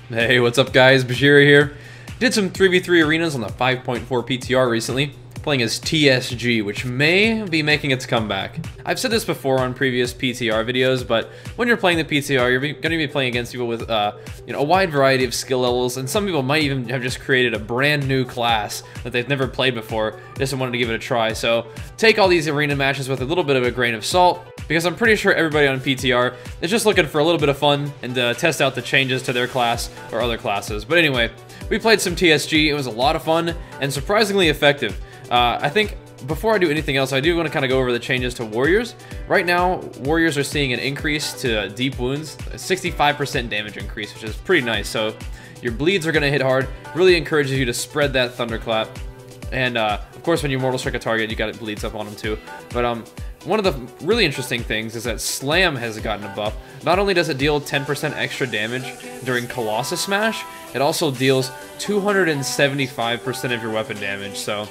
Hey, what's up guys? Bajheera here. Did some 3v3 arenas on the 5.4 PTR recently, playing as TSG, which may be making its comeback. I've said this before on previous PTR videos, but when you're playing the PTR, you're going to be playing against people with a wide variety of skill levels, and some people might even have just created a brand new class that they've never played before, just wanted to give it a try. So take all these arena matches with a little bit of a grain of salt, because I'm pretty sure everybody on PTR is just looking for a little bit of fun and to test out the changes to their class or other classes. But anyway, we played some TSG. It was a lot of fun and surprisingly effective. I think before I do anything else, I do want to kind of go over the changes to Warriors. Right now, Warriors are seeing an increase to deep wounds, a 65% damage increase, which is pretty nice. So your bleeds are going to hit hard. Really encourages you to spread that thunderclap. And of course, when you mortal strike a target, you got it bleeds up on them too. But one of the really interesting things is that Slam has gotten a buff. Not only does it deal 10% extra damage during Colossus Smash, it also deals 275% of your weapon damage. So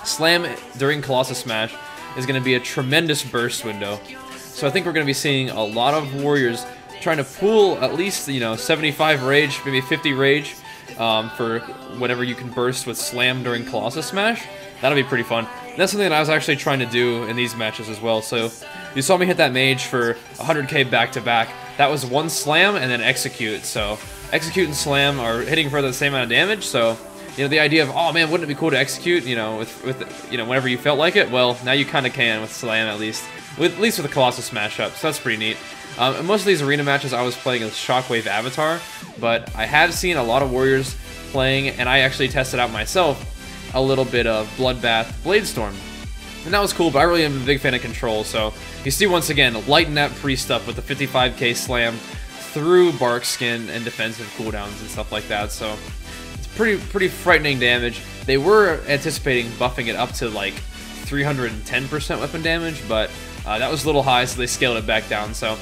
Slam during Colossus Smash is going to be a tremendous burst window. So I think we're going to be seeing a lot of Warriors trying to pool at least 75 rage, maybe 50 rage for whatever you can burst with Slam during Colossus Smash. That'll be pretty fun. And that's something that I was actually trying to do in these matches as well. So you saw me hit that mage for 100k back-to-back. That was one Slam and then Execute. So Execute and Slam are hitting for the same amount of damage. So the idea of, oh man, wouldn't it be cool to execute, whenever you felt like it? Well, now you kind of can with Slam at least with the Colossus Smash up. So that's pretty neat. And most of these arena matches I was playing as Shockwave Avatar, but I have seen a lot of Warriors playing, and I actually tested out myself a little bit of Bloodbath Bladestorm. And that was cool, but I really am a big fan of Control. So you see, once again, lighten that Priest up with the 55k Slam through Bark Skin and defensive cooldowns and stuff like that. So it's pretty frightening damage. They were anticipating buffing it up to like 310% weapon damage, but that was a little high, so they scaled it back down. So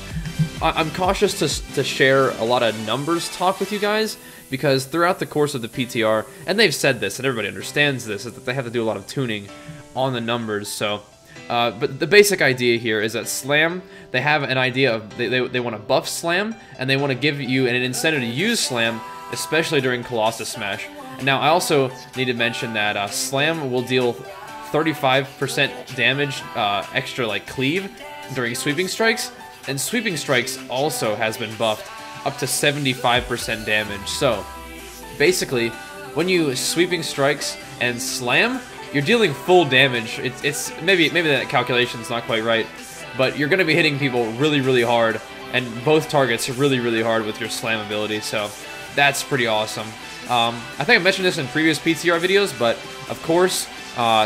I'm cautious to share a lot of numbers talk with you guys, because throughout the course of the PTR, and they've said this, and everybody understands this, is that they have to do a lot of tuning on the numbers. So, but the basic idea here is that Slam, they have an idea of, they want to buff Slam, and they want to give you an incentive to use Slam, especially during Colossus Smash. And now, I also need to mention that Slam will deal 35% damage extra, like Cleave, during Sweeping Strikes, and Sweeping Strikes also has been buffed up to 75% damage. So basically, when you Sweeping Strikes and Slam, you're dealing full damage. It's maybe that calculation's not quite right, but you're going to be hitting people really hard, and both targets really hard with your Slam ability. So that's pretty awesome. I think I mentioned this in previous PTR videos, but of course,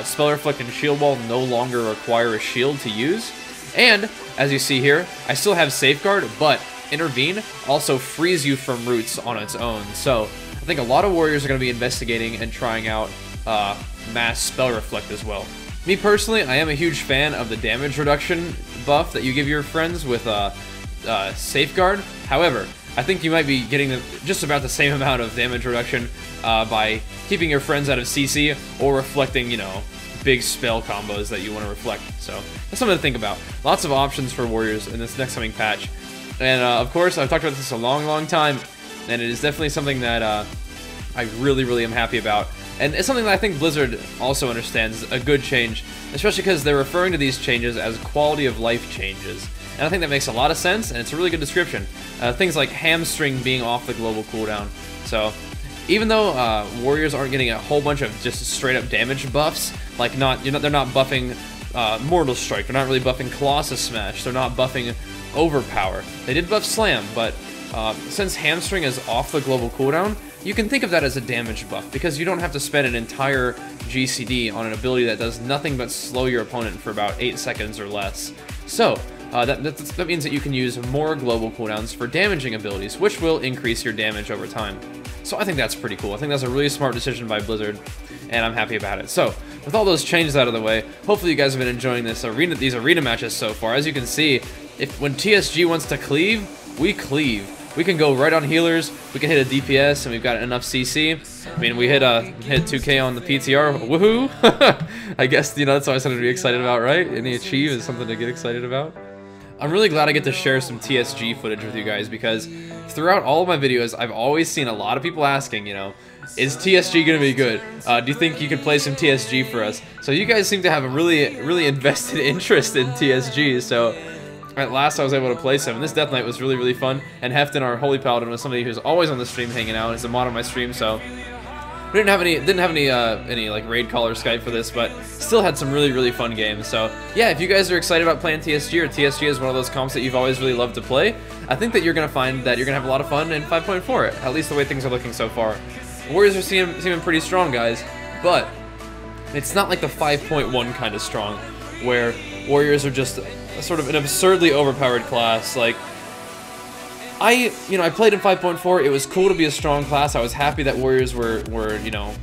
Spell Reflect and Shield Wall no longer require a shield to use. And as you see here, I still have Safeguard, but Intervene also frees you from roots on its own. So I think a lot of Warriors are going to be investigating and trying out Mass Spell Reflect as well. Me personally, I am a huge fan of the damage reduction buff that you give your friends with Safeguard. However, I think you might be getting just about the same amount of damage reduction by keeping your friends out of CC or reflecting, big spell combos that you want to reflect. So that's something to think about. Lots of options for Warriors in this next coming patch. And of course, I've talked about this a long time, and it is definitely something that I really am happy about. And it's something that I think Blizzard also understands, a good change, especially because they're referring to these changes as quality of life changes. And I think that makes a lot of sense, and it's a really good description. Things like Hamstring being off the global cooldown. So even though Warriors aren't getting a whole bunch of just straight up damage buffs, like they're not buffing Mortal Strike, they're not really buffing Colossus Smash, they're not buffing Overpower. They did buff Slam, but since Hamstring is off the global cooldown, you can think of that as a damage buff, because you don't have to spend an entire GCD on an ability that does nothing but slow your opponent for about 8 seconds or less. So that means that you can use more global cooldowns for damaging abilities, which will increase your damage over time. So I think that's pretty cool. I think that's a really smart decision by Blizzard, and I'm happy about it. So with all those changes out of the way, hopefully you guys have been enjoying these arena matches so far. As you can see, when TSG wants to cleave, we cleave. We can go right on healers, we can hit a DPS, and we've got enough CC. I mean, we hit 2k on the PTR, woohoo! I guess, that's always something to be excited about, right? Any achieve is something to get excited about. I'm really glad I get to share some TSG footage with you guys, because throughout all of my videos, I've always seen a lot of people asking, you know, is TSG gonna be good? Do you think you could play some TSG for us? So you guys seem to have a really invested interest in TSG, so at last I was able to play some, and this Death Knight was really fun, and Hefton, our Holy Paladin, was somebody who's always on the stream hanging out, is a mod on my stream, so we didn't have any like raid call or Skype for this, but still had some really fun games. So yeah, if you guys are excited about playing TSG, or TSG is one of those comps that you've always really loved to play, I think that you're gonna find that you're gonna have a lot of fun in 5.4, at least the way things are looking so far. Warriors are seeming pretty strong, guys, but it's not like the 5.1 kind of strong, where Warriors are just sort of an absurdly overpowered class. Like, I played in 5.4, it was cool to be a strong class, I was happy that Warriors were you know,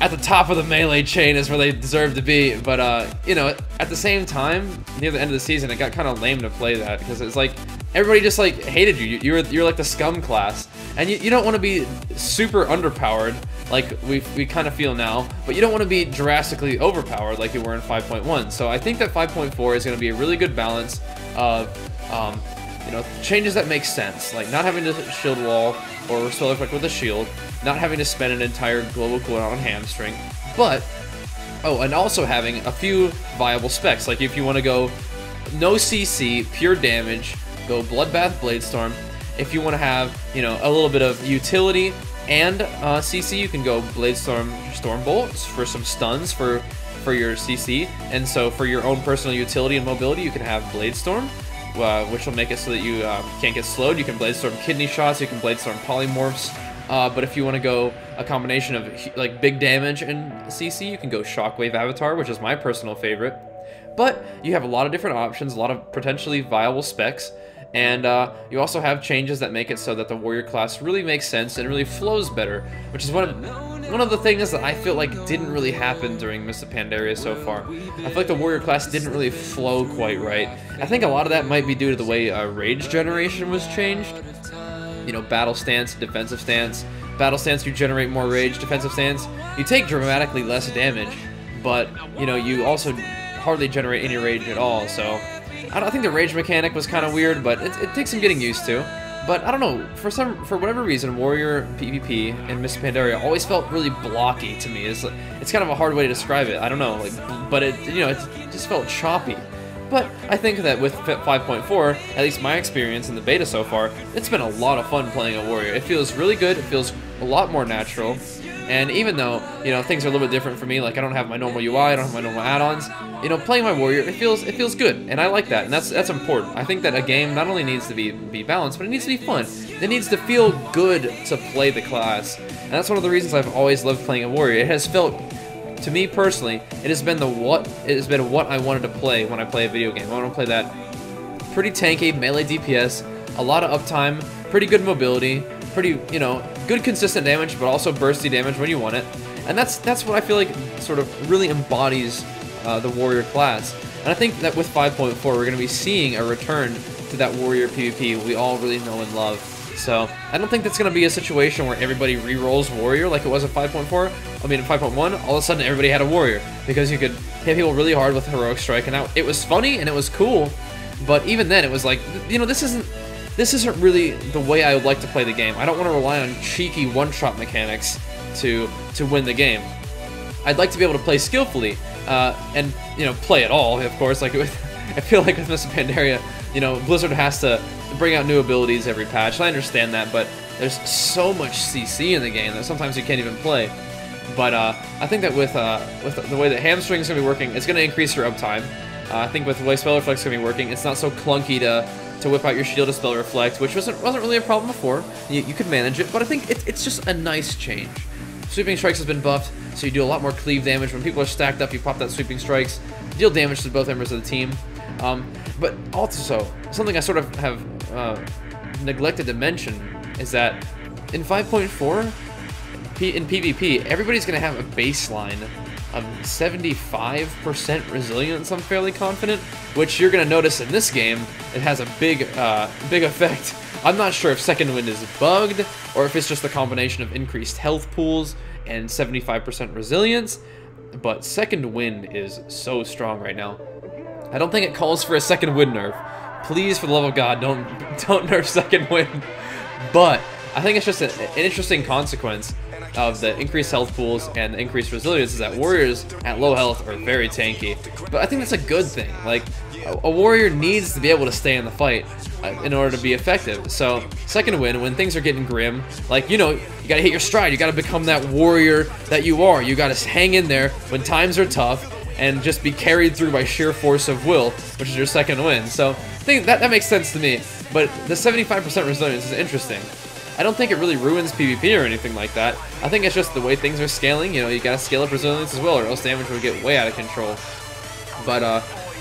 at the top of the melee chain is where they deserve to be, but, you know, at the same time, near the end of the season, it got kind of lame to play that, because it's like, everybody just, like, hated you, you're like the scum class, and you don't want to be super underpowered, like we kind of feel now, but you don't want to be drastically overpowered like you were in 5.1, so I think that 5.4 is going to be a really good balance of, you know, changes that make sense, like not having to shield wall or spell effect with a shield, not having to spend an entire global cooldown on hamstring, but, oh, and also having a few viable specs, like if you want to go no CC, pure damage, go Bloodbath Bladestorm. If you want to have, you know, a little bit of utility and CC, you can go Bladestorm Stormbolt for some stuns for your CC, and so for your own personal utility and mobility, you can have Bladestorm, which will make it so that you can't get slowed. You can Bladestorm Kidney Shots, you can Bladestorm Polymorphs, but if you want to go a combination of like big damage and CC, you can go Shockwave Avatar, which is my personal favorite. But you have a lot of different options, a lot of potentially viable specs, and you also have changes that make it so that the warrior class really makes sense and really flows better, which is one of the things that I feel like didn't really happen during Mists of Pandaria so far. I feel like the warrior class didn't really flow quite right. I think a lot of that might be due to the way rage generation was changed. You know, battle stance, defensive stance. Battle stance, you generate more rage. Defensive stance, you take dramatically less damage, but you know, you also hardly generate any rage at all. So I think the rage mechanic was kind of weird, but it takes some getting used to. But I don't know, for whatever reason, Warrior PvP and Mists of Pandaria always felt really blocky to me. It's kind of a hard way to describe it. I don't know, like, but it just felt choppy. But I think that with 5.4, at least my experience in the beta so far, it's been a lot of fun playing a Warrior. It feels really good. It feels a lot more natural. And even though, you know, things are a little bit different for me, like I don't have my normal UI, I don't have my normal add-ons, you know, playing my warrior, it feels good, and I like that, and that's important. I think that a game not only needs to be balanced, but it needs to be fun. It needs to feel good to play the class, and that's one of the reasons I've always loved playing a warrior. It has felt, to me personally, it has been what I wanted to play when I play a video game. I want to play that pretty tanky melee DPS, a lot of uptime, pretty good mobility, pretty, you know, good consistent damage, but also bursty damage when you want it. And that's what I feel like sort of really embodies the warrior class. And I think that with 5.4, we're going to be seeing a return to that warrior PvP we all really know and love. So I don't think that's going to be a situation where everybody re-rolls warrior like it was in 5.4. I mean, in 5.1, all of a sudden everybody had a warrior, because you could hit people really hard with heroic strike, and now it was funny and it was cool. But even then, it was like, you know, this isn't really the way I would like to play the game. I don't want to rely on cheeky one-shot mechanics to win the game. I'd like to be able to play skillfully, and, you know, play it all, of course. Like, I feel like with Mists of Pandaria, you know, Blizzard has to bring out new abilities every patch. I understand that, but there's so much CC in the game that sometimes you can't even play. But I think that with the way that hamstring is going to be working, it's going to increase your uptime. I think with the way Spell Reflect's going to be working, it's not so clunky to whip out your shield to Spell Reflect, which wasn't really a problem before. You could manage it, but I think it's just a nice change. Sweeping Strikes has been buffed, so you do a lot more cleave damage. When people are stacked up, you pop that Sweeping Strikes, deal damage to both members of the team. But also, something I sort of have neglected to mention is that in 5.4, in PvP, everybody's going to have a baseline of 75% resilience, I'm fairly confident, which you're going to notice in this game, it has a big effect. I'm not sure if Second Wind is bugged, or if it's just a combination of increased health pools and 75% resilience, but Second Wind is so strong right now. I don't think it calls for a Second Wind nerf, Please, for the love of God, don't nerf second wind. But I think it's just an interesting consequence of the increased health pools and the increased resilience is that warriors at low health are very tanky. But I think that's a good thing. Like, a warrior needs to be able to stay in the fight in order to be effective. So, second wind, when things are getting grim, like, you know, you gotta hit your stride. You gotta become that warrior that you are. You gotta hang in there when times are tough and just be carried through by sheer force of will, which is your second wind. So, I think that makes sense to me. But the 75% resilience is interesting. I don't think it really ruins PvP or anything like that. I think it's just the way things are scaling. You know, you gotta scale up resilience as well, or else damage would get way out of control. But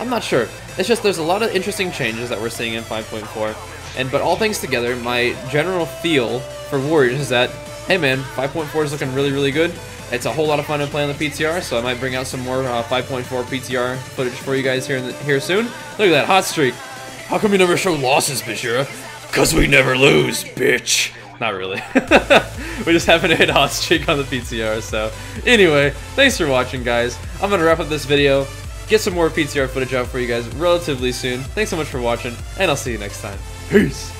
I'm not sure. It's just there's a lot of interesting changes that we're seeing in 5.4. But all things together, my general feel for warriors is that, hey man, 5.4 is looking really, really good. It's a whole lot of fun to play on the PTR, so I might bring out some more 5.4 PTR footage for you guys here soon. Look at that hot streak. How come you never show losses, Bajheera? 'Cause we never lose, bitch. Not really. We just happen to hit hot streak on the PTR, so. Anyway, thanks for watching, guys. I'm gonna wrap up this video, get some more PTR footage out for you guys relatively soon. Thanks so much for watching, and I'll see you next time. Peace!